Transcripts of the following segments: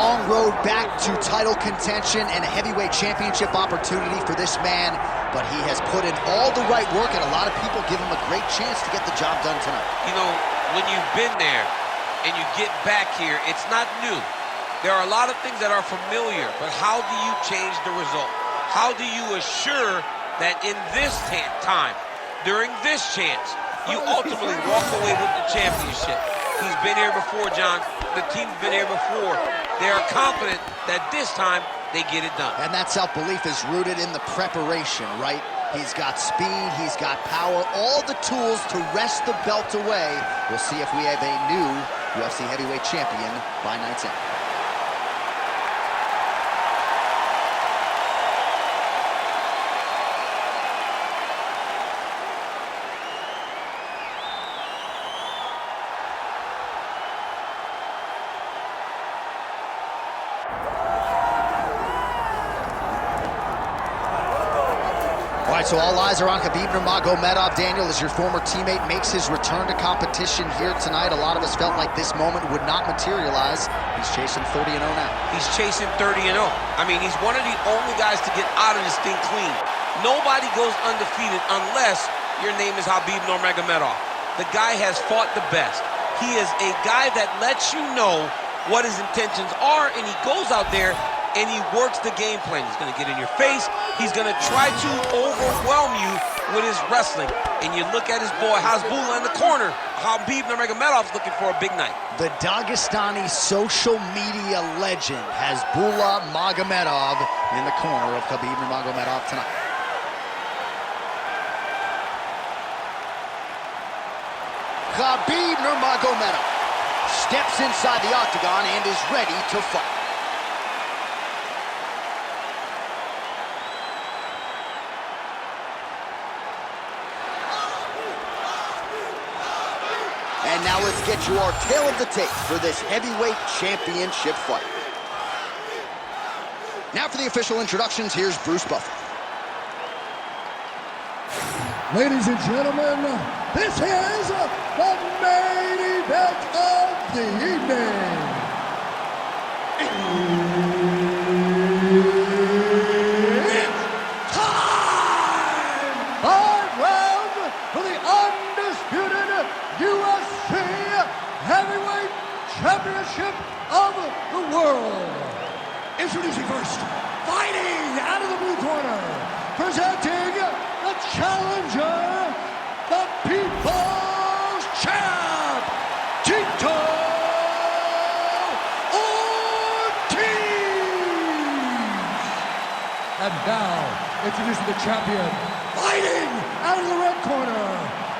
long road back to title contention and a heavyweight championship opportunity for this man, but he has put in all the right work, and a lot of people give him a great chance to get the job done tonight. You know, when you've been there and you get back here, it's not new. There are a lot of things that are familiar, but how do you change the result? How do you assure that in this time, during this chance, you ultimately walk away with the championship? He's been here before, John. The team's been here before. They are confident that this time they get it done. And that self-belief is rooted in the preparation, right? He's got speed, he's got power, all the tools to wrest the belt away. We'll see if we have a new UFC heavyweight champion by night's end. All right, so all eyes are on Khabib Nurmagomedov. Daniel, as your former teammate makes his return to competition here tonight, a lot of us felt like this moment would not materialize. He's chasing 30-0 now. He's chasing 30-0. I mean, he's one of the only guys to get out of this thing clean. Nobody goes undefeated unless your name is Khabib Nurmagomedov. The guy has fought the best. He is a guy that lets you know what his intentions are, and he goes out there and he works the game plan. He's going to get in your face. He's going to try to overwhelm you with his wrestling. And you look at his boy, Hasbulla in the corner. Khabib Nurmagomedov's looking for a big night. The Dagestani social media legend, Hasbulla Magomedov, in the corner of Khabib Nurmagomedov tonight. Khabib Nurmagomedov steps inside the octagon and is ready to fight. And now let's get you our tale of the tape for this heavyweight championship fight. Now for the official introductions, here's Bruce Buffer. Ladies and gentlemen, this is the main event of the evening. It's time! 5 rounds for the undisputed UFC Heavyweight Championship of the world. Introducing first, fighting out of the blue corner, presenting the challenger, the People's Champ, Tito Ortiz. And now, introducing the champion, fighting out of the red corner.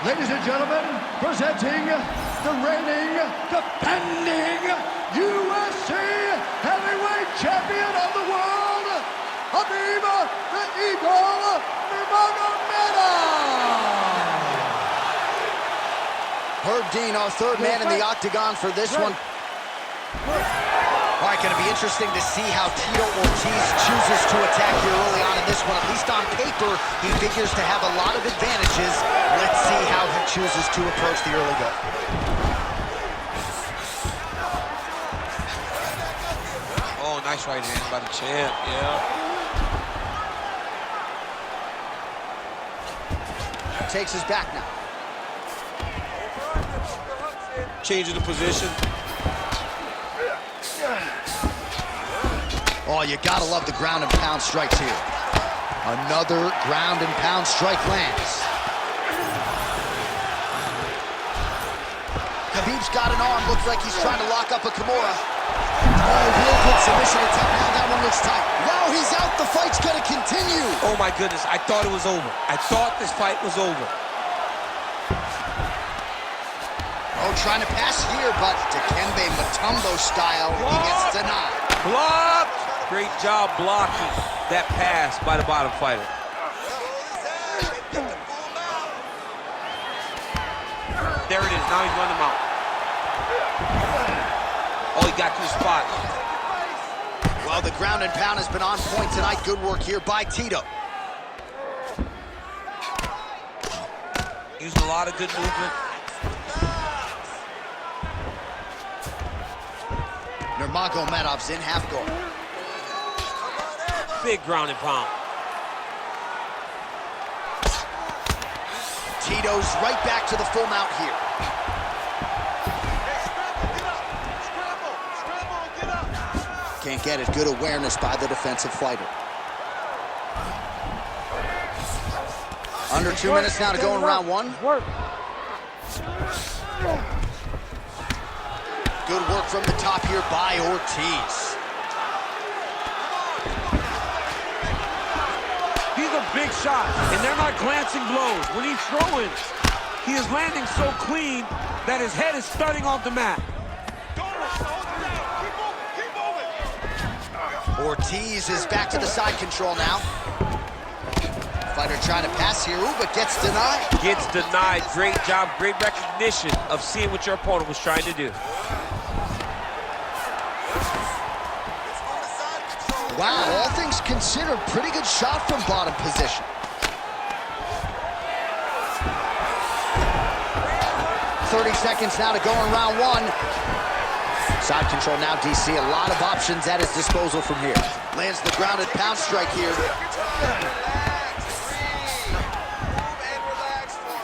Ladies and gentlemen, presenting the reigning, defending UFC Heavyweight Champion of the world, Khabib the Eagle Nurmagomedov. Herb Dean, our third man in the octagon for this one. All right, going to be interesting to see how Tito Ortiz chooses to attack here early on in this one. At least on paper, he figures to have a lot of advantages. Let's see how he chooses to approach the early go. Oh, nice right hand by the champ, yeah. Takes his back now. Changing the position. Oh, you gotta love the ground and pound strikes here. Another ground and pound strike lands. Khabib's got an arm, looks like he's trying to lock up a Kimura. Oh, real good submission attempt. Now that one looks tight. Wow, he's out. The fight's gonna continue. Oh my goodness, I thought it was over. I thought this fight was over. Oh, trying to pass here, but Dikembe Mutombo style, he gets denied. Blocked! Great job blocking that pass by the bottom fighter. There it is, now he's running him out. Oh, he got 2 spots. Well, the ground and pound has been on point tonight. Good work here by Tito. Using a lot of good movement. Nurmagomedov's in half guard. Big ground and pound. Tito's right back to the full mount here. Can't get it. Good awareness by the defensive fighter. Under 2 minutes now to go in round one. Good work from the top here by Ortiz. These are big shots, and they're not glancing blows. When he's throwing, he is landing so clean that his head is starting off the mat. Ortiz is back to the side control now. Fighter trying to pass here, ooh, but gets denied. Gets denied. Great job, great recognition of seeing what your opponent was trying to do. Wow, all things considered, pretty good shot from bottom position. .30 seconds now to go in round one. Side control now, DC. A lot of options at his disposal from here. Lands the grounded pound strike here.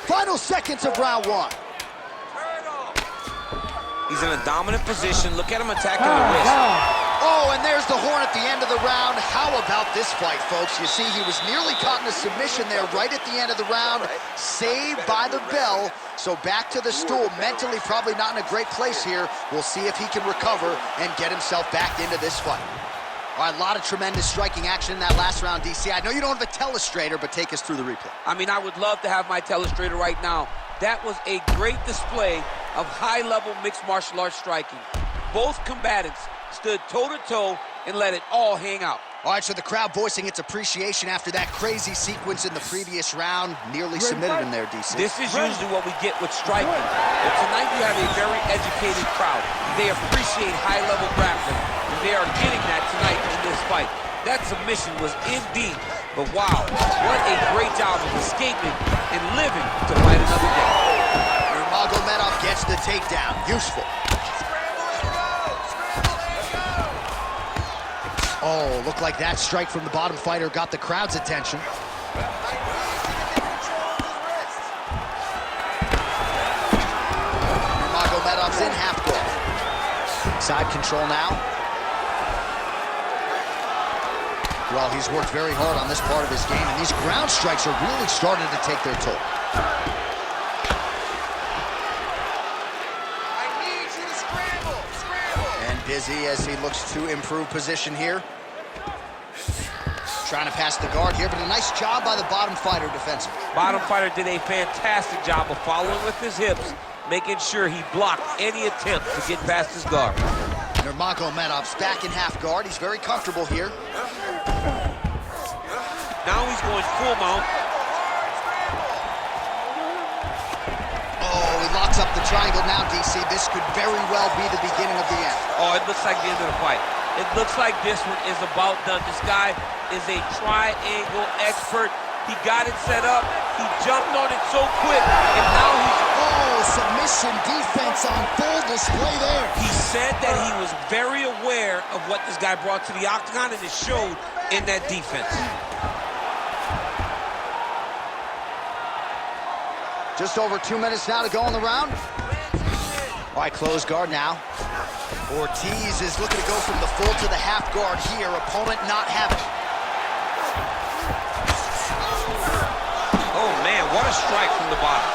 Final seconds of round one. He's in a dominant position. Look at him attacking the wrist. Oh, and there's the horn at the end of the round. How about this fight, folks? You see, he was nearly caught in a submission there right at the end of the round. Saved by the bell. So back to the stool. Mentally probably not in a great place here. We'll see if he can recover and get himself back into this fight. All right, a lot of tremendous striking action in that last round, DC. I know you don't have a telestrator, but take us through the replay. I mean, I would love to have my telestrator right now. That was a great display of high-level mixed martial arts striking. Both combatants stood toe-to-toe and let it all hang out. All right, so the crowd voicing its appreciation after that crazy sequence in the previous round. Nearly submitted him there, DC. This is usually what we get with striking. But tonight you have a very educated crowd. They appreciate high-level grappling, and they are getting that tonight in this fight. That submission was indeed, but wow, what a great job of escaping and living to fight another day. Nurmagomedov gets the takedown. Useful. Oh, looked like that strike from the bottom fighter got the crowd's attention. Nurmagomedov's in half guard. Side control now. Well, he's worked very hard on this part of his game, and these ground strikes are really starting to take their toll. I need you to scramble, scramble. And busy as he looks to improve position here. Trying to pass the guard here, but a nice job by the bottom fighter defensively. Bottom fighter did a fantastic job of following with his hips, making sure he blocked any attempt to get past his guard. Nurmagomedov's back in half guard. He's very comfortable here. Now he's going full mount. Oh, he locks up the triangle now, DC. This could very well be the beginning of the end. Oh, it looks like the end of the fight. It looks like this one is about done. This guy is a triangle expert. He got it set up. He jumped on it so quick, and now he's... Oh, submission defense on full display there. He said that he was very aware of what this guy brought to the octagon, and it showed in that defense. Just over 2 minutes now to go in the round. All right, close guard now. Ortiz is looking to go from the full to the half guard here. Opponent not having it. Oh, man, what a strike from the bottom.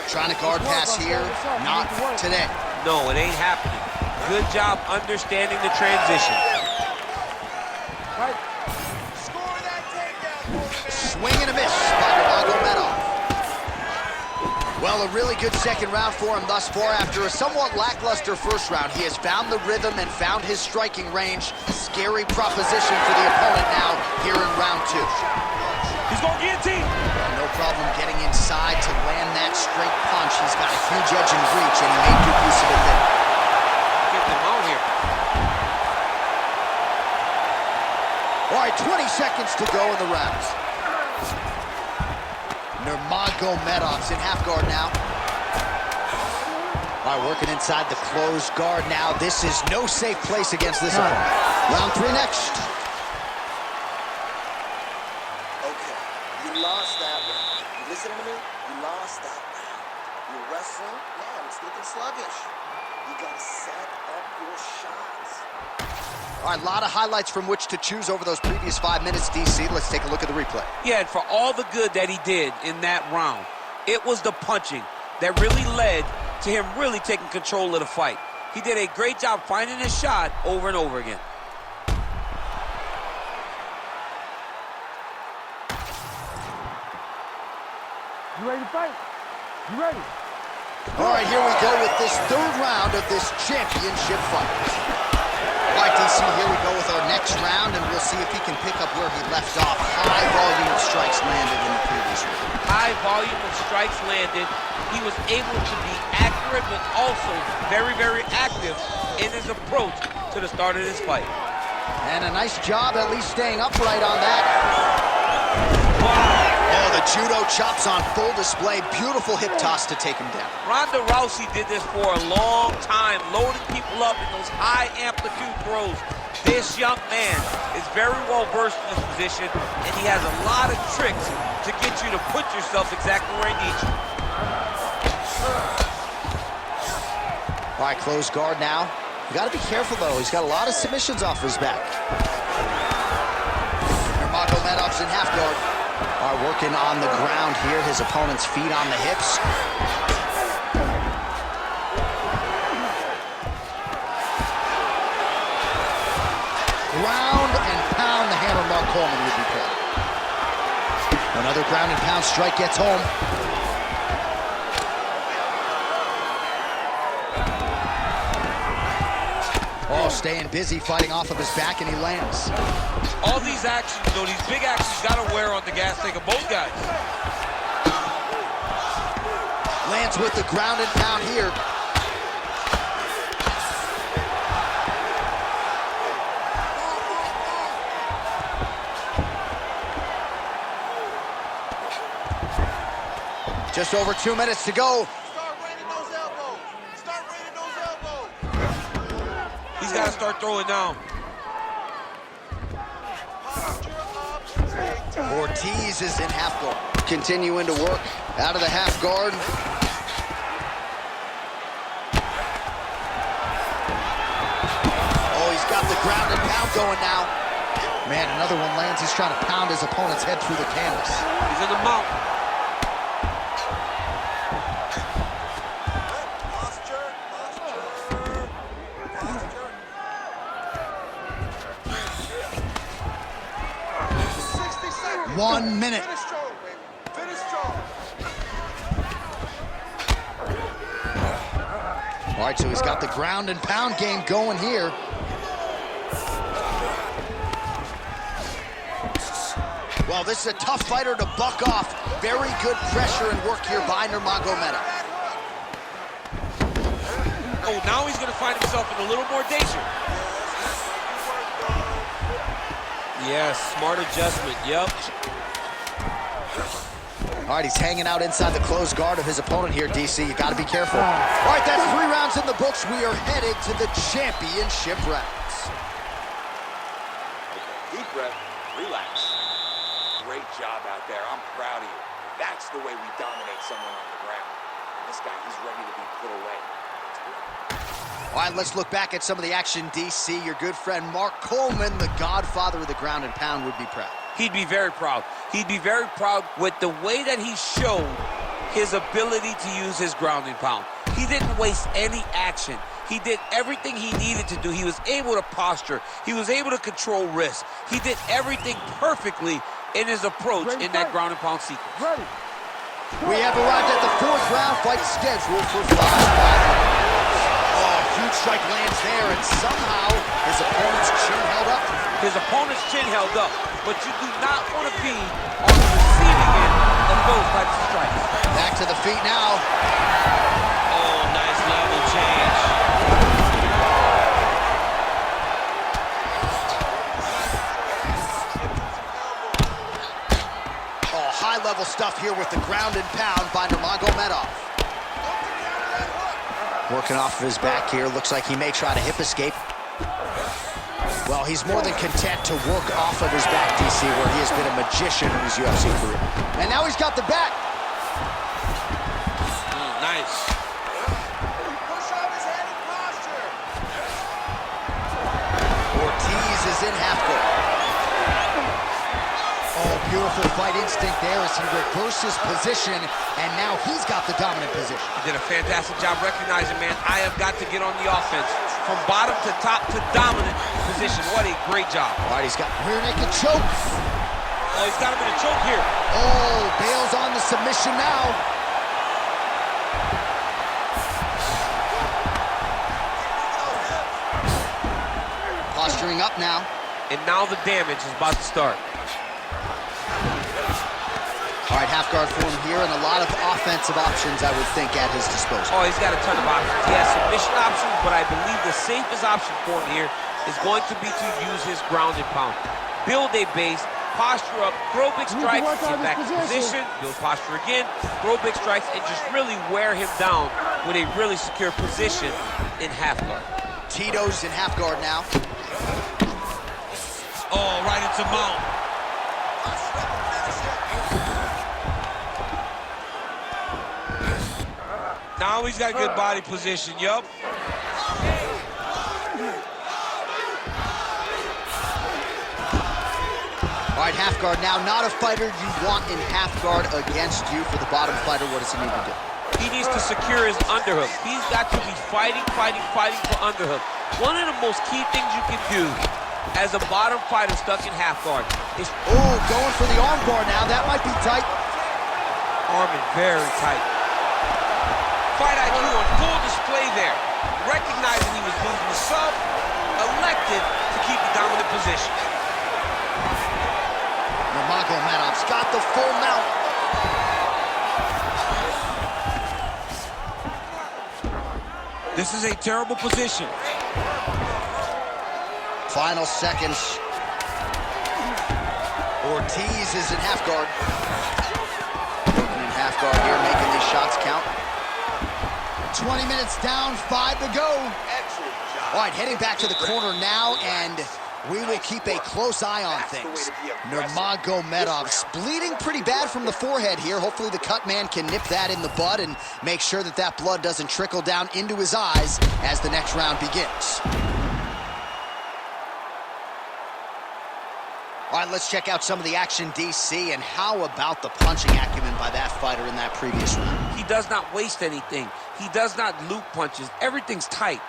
Trying to guard pass here. Not today. No, it ain't happening. Good job understanding the transition. Score that takedown. Swing and a miss by Nurmagomedov. Well, a really good second round for him thus far. After a somewhat lackluster first round, he has found the rhythm and found his striking range. Scary proposition for the opponent now here in round two. He's going guillotine. No problem getting inside to land that straight punch. He's got a huge edge and reach, and he made good use of it there. right, 20 seconds to go in the round. Nurmagomedov's in half guard now. All right, working inside the closed guard now. This is no safe place against this opponent. Round 3 next. Okay, you lost that round. You listening to me? You lost that round. You're wrestling, man, it's looking sluggish. You gotta set up your shots. All right, a lot of highlights from which to choose over those previous 5 minutes, DC. Let's take a look at the replay. Yeah, and for all the good that he did in that round, it was the punching that really led to him really taking control of the fight. He did a great job finding his shot over and over again. You ready to fight? You ready? All right, here we go with this 3rd round of this championship fight. All right, DC, here we go with our next round, and we'll see if he can pick up where he left off. High volume of strikes landed in the previous round. High volume of strikes landed. He was able to be accurate, but also very, very active in his approach to the start of this fight. And a nice job at least staying upright on that. Oh, the judo chops on full display. Beautiful hip toss to take him down. Ronda Rousey did this for a long time, loading people up in those high amplitude throws. This young man is very well versed in this position, and he has a lot of tricks to get you to put yourself exactly where he needs you. All right, closed guard now. You got to be careful, though. He's got a lot of submissions off his back. Nurmagomedov's in half guard. All right, working on the ground here. His opponent's feet on the hips. Ground and pound, the hammer Mark Coleman would be called. Another ground and pound strike gets home. Oh, staying busy, fighting off of his back, and he lands. All these actions, though, these big actions gotta wear on the gas tank of both guys. Lands with the ground and pound here. Just over 2 minutes to go. Start raining those elbows. Start raining those elbows. He's gotta start throwing down. Posture up, take time. Ortiz is in half guard. Continuing to work out of the half guard. Oh, he's got the ground and pound going now. Man, another one lands. He's trying to pound his opponent's head through the canvas. He's in the mount. Posture, posture, posture. 60 seconds. 1 minute. Finish strong, baby. Finish strong. All right, so he's got the ground and pound game going here. Well, this is a tough fighter to buck off. Very good pressure and work here by Nurmagomedov. Oh, now he's gonna find himself in a little more danger. Yes, smart adjustment, yep. All right, he's hanging out inside the closed guard of his opponent here, DC. You got to be careful. All right, that's 3 rounds in the books. We are headed to the championship rounds. Deep breath, relax. Great job out there. I'm proud of you. That's the way we dominate someone on the ground. This guy, he's ready to be put away. All right, let's look back at some of the action, DC. Your good friend Mark Coleman, the godfather of the ground and pound, would be proud. He'd be very proud. He'd be very proud with the way that he showed his ability to use his ground and pound. He didn't waste any action. He did everything he needed to do. He was able to posture. He was able to control risk. He did everything perfectly in his approach in that ground and pound sequence. Ready. We have arrived at the 4th round, fight scheduled for 5 rounds. Oh, huge strike lands there, and somehow his opponent's chin held up. His opponent's chin held up, but you do not want to be on the receiving end of those types of strikes. Back to the feet now. Oh, nice level change. stuff here with the ground and pound by Nurmagomedov. Working off of his back here. Looks like he may try to hip escape. Well, he's more than content to work off of his back, DC, where he has been a magician in his UFC career. And now he's got the back. Nice. Push off his head and posture. Ortiz is in half guard. Oh, beautiful fight instinct there as he reverses position, and now he's got the dominant position. He did a fantastic job recognizing, man, I have got to get on the offense. From bottom to top to dominant position. What a great job. All right, he's got rear naked choke. Oh, he's got him in a choke here. Oh, bails on the submission now. Posturing up now. And now the damage is about to start. All right, half guard form here, and a lot of offensive options, I would think, at his disposal. Oh, he's got a ton of options. He has submission options, but I believe the safest option for him here is going to be to use his ground and pound. Build a base, posture up, throw big strikes, get back in position, build posture again, throw big strikes, and just really wear him down with a really secure position in half guard. Tito's in half guard now. Oh, right into mount. Now he's got good body position, yup. All right, half guard now. Not a fighter you want in half guard against you. For the bottom fighter, what does he need to do? He needs to secure his underhook. He's got to be fighting for underhook. One of the most key things you can do as a bottom fighter stuck in half guard is... Oh, going for the arm bar now. That might be tight. Arm is very tight. Fight IQ on full display there. Recognizing he was losing the sub, elected to keep the dominant position. Nurmagomedov's got the full mount. This is a terrible position. Final seconds. Ortiz is in half guard. Working in half guard here, making these shots count. 20 minutes down, 5 to go. Excellent job. All right, heading back to the corner now, and we will keep a close eye on things. Nurmagomedov's bleeding pretty bad from the forehead here. Hopefully the cut man can nip that in the bud and make sure that that blood doesn't trickle down into his eyes as the next round begins. All right, let's check out some of the action, DC, and how about the punching acumen by that fighter in that previous round? He does not waste anything. He does not loop punches. Everything's tight.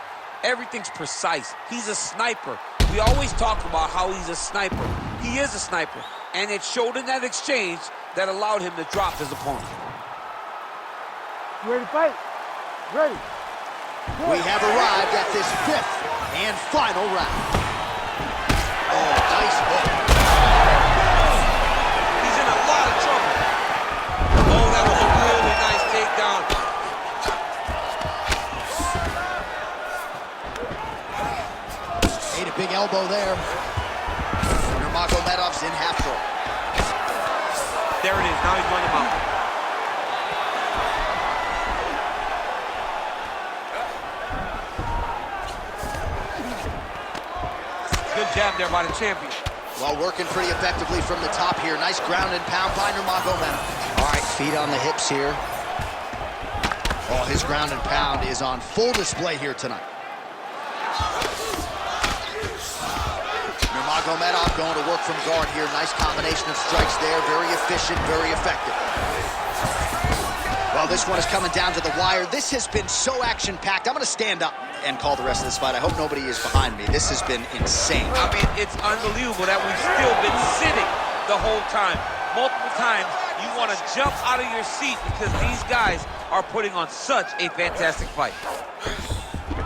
Everything's precise. He's a sniper. We always talk about how he's a sniper. He is a sniper, and it showed in that exchange that allowed him to drop his opponent. You ready to fight? Ready. We have arrived at this 5th and final round. Oh, nice hook. He's in a lot of trouble. Oh, that was a really nice takedown. Ate a big elbow there. Nurmagomedov's in half guard. There it is. Now he's running him out. Good jab there by the champion. Well, working pretty effectively from the top here. Nice ground and pound by Nurmagomedov. All right, feet on the hips here. Oh, his ground and pound is on full display here tonight. Nurmagomedov going to work from guard here. Nice combination of strikes there. Very efficient, very effective. Well, this one is coming down to the wire. This has been so action-packed. I'm going to stand up and call the rest of this fight. I hope nobody is behind me. This has been insane. I mean, it's unbelievable that we've still been sitting the whole time. Multiple times, you want to jump out of your seat because these guys are putting on such a fantastic fight.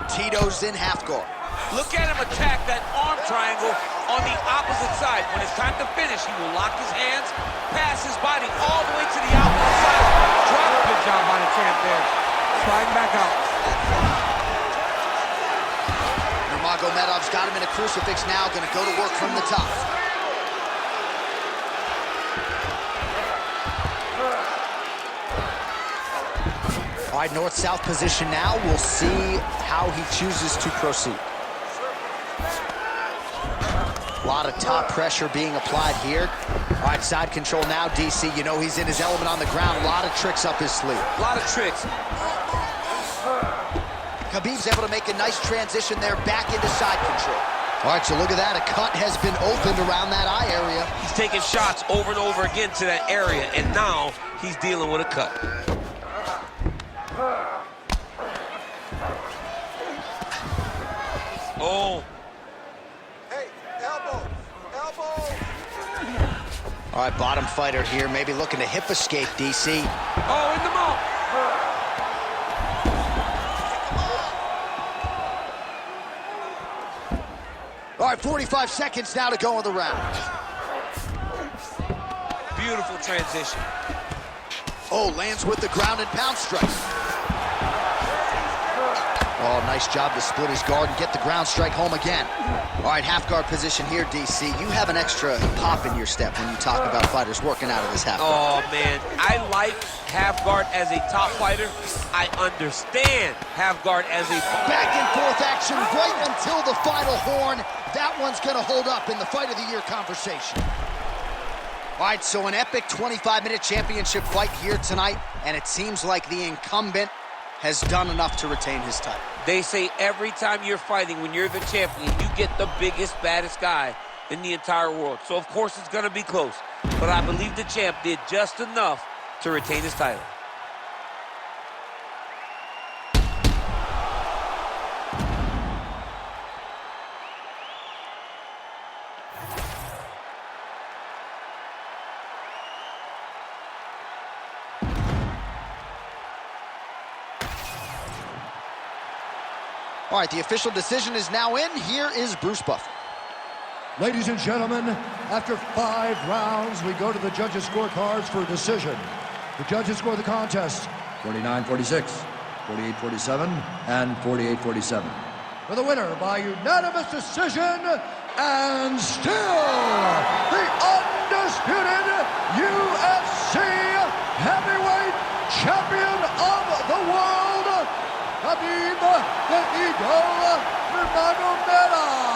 Tito's in half guard. Look at him attack that arm triangle on the opposite side. When it's time to finish, he will lock his hands, pass his body all the way to the opposite side. Drop. Good job by the champ there. Sliding back out. Nurmagomedov's got him in a crucifix now, going to go to work from the top. All right, north-south position now. We'll see how he chooses to proceed. A lot of top pressure being applied here. All right, side control now, DC. You know he's in his element on the ground. A lot of tricks up his sleeve. A lot of tricks. Khabib's able to make a nice transition there back into side control. All right, so look at that. A cut has been opened around that eye area. He's taking shots over and over again to that area, and now he's dealing with a cut. Oh. Hey, elbow, elbow. All right, bottom fighter here, maybe looking to hip escape, DC. Oh, in the mouth. All right, 45 seconds now to go in the round. Beautiful transition. Oh, lands with the ground and pound strike. Oh, nice job to split his guard and get the ground strike home again. All right, half guard position here, DC. You have an extra pop in your step when you talk about fighters working out of this half guard. Oh, man. I like half guard as a top fighter. I understand half guard as a... Back and forth action right until the final horn. That one's going to hold up in the Fight of the Year conversation. All right, so an epic 25-minute championship fight here tonight, and it seems like the incumbent has done enough to retain his title. They say every time you're fighting, when you're the champion, you get the biggest, baddest guy in the entire world. So, of course, it's going to be close. But I believe the champ did just enough to retain his title. All right, the official decision is now in. Here is Bruce Buffer. Ladies and gentlemen, after 5 rounds, we go to the judges' scorecards for a decision. The judges score the contest 49-46, 48-47, and 48-47. For the winner by unanimous decision, and still the undisputed UFC heavyweight champion of the world, Khabib the Eagle Nurmagomedov.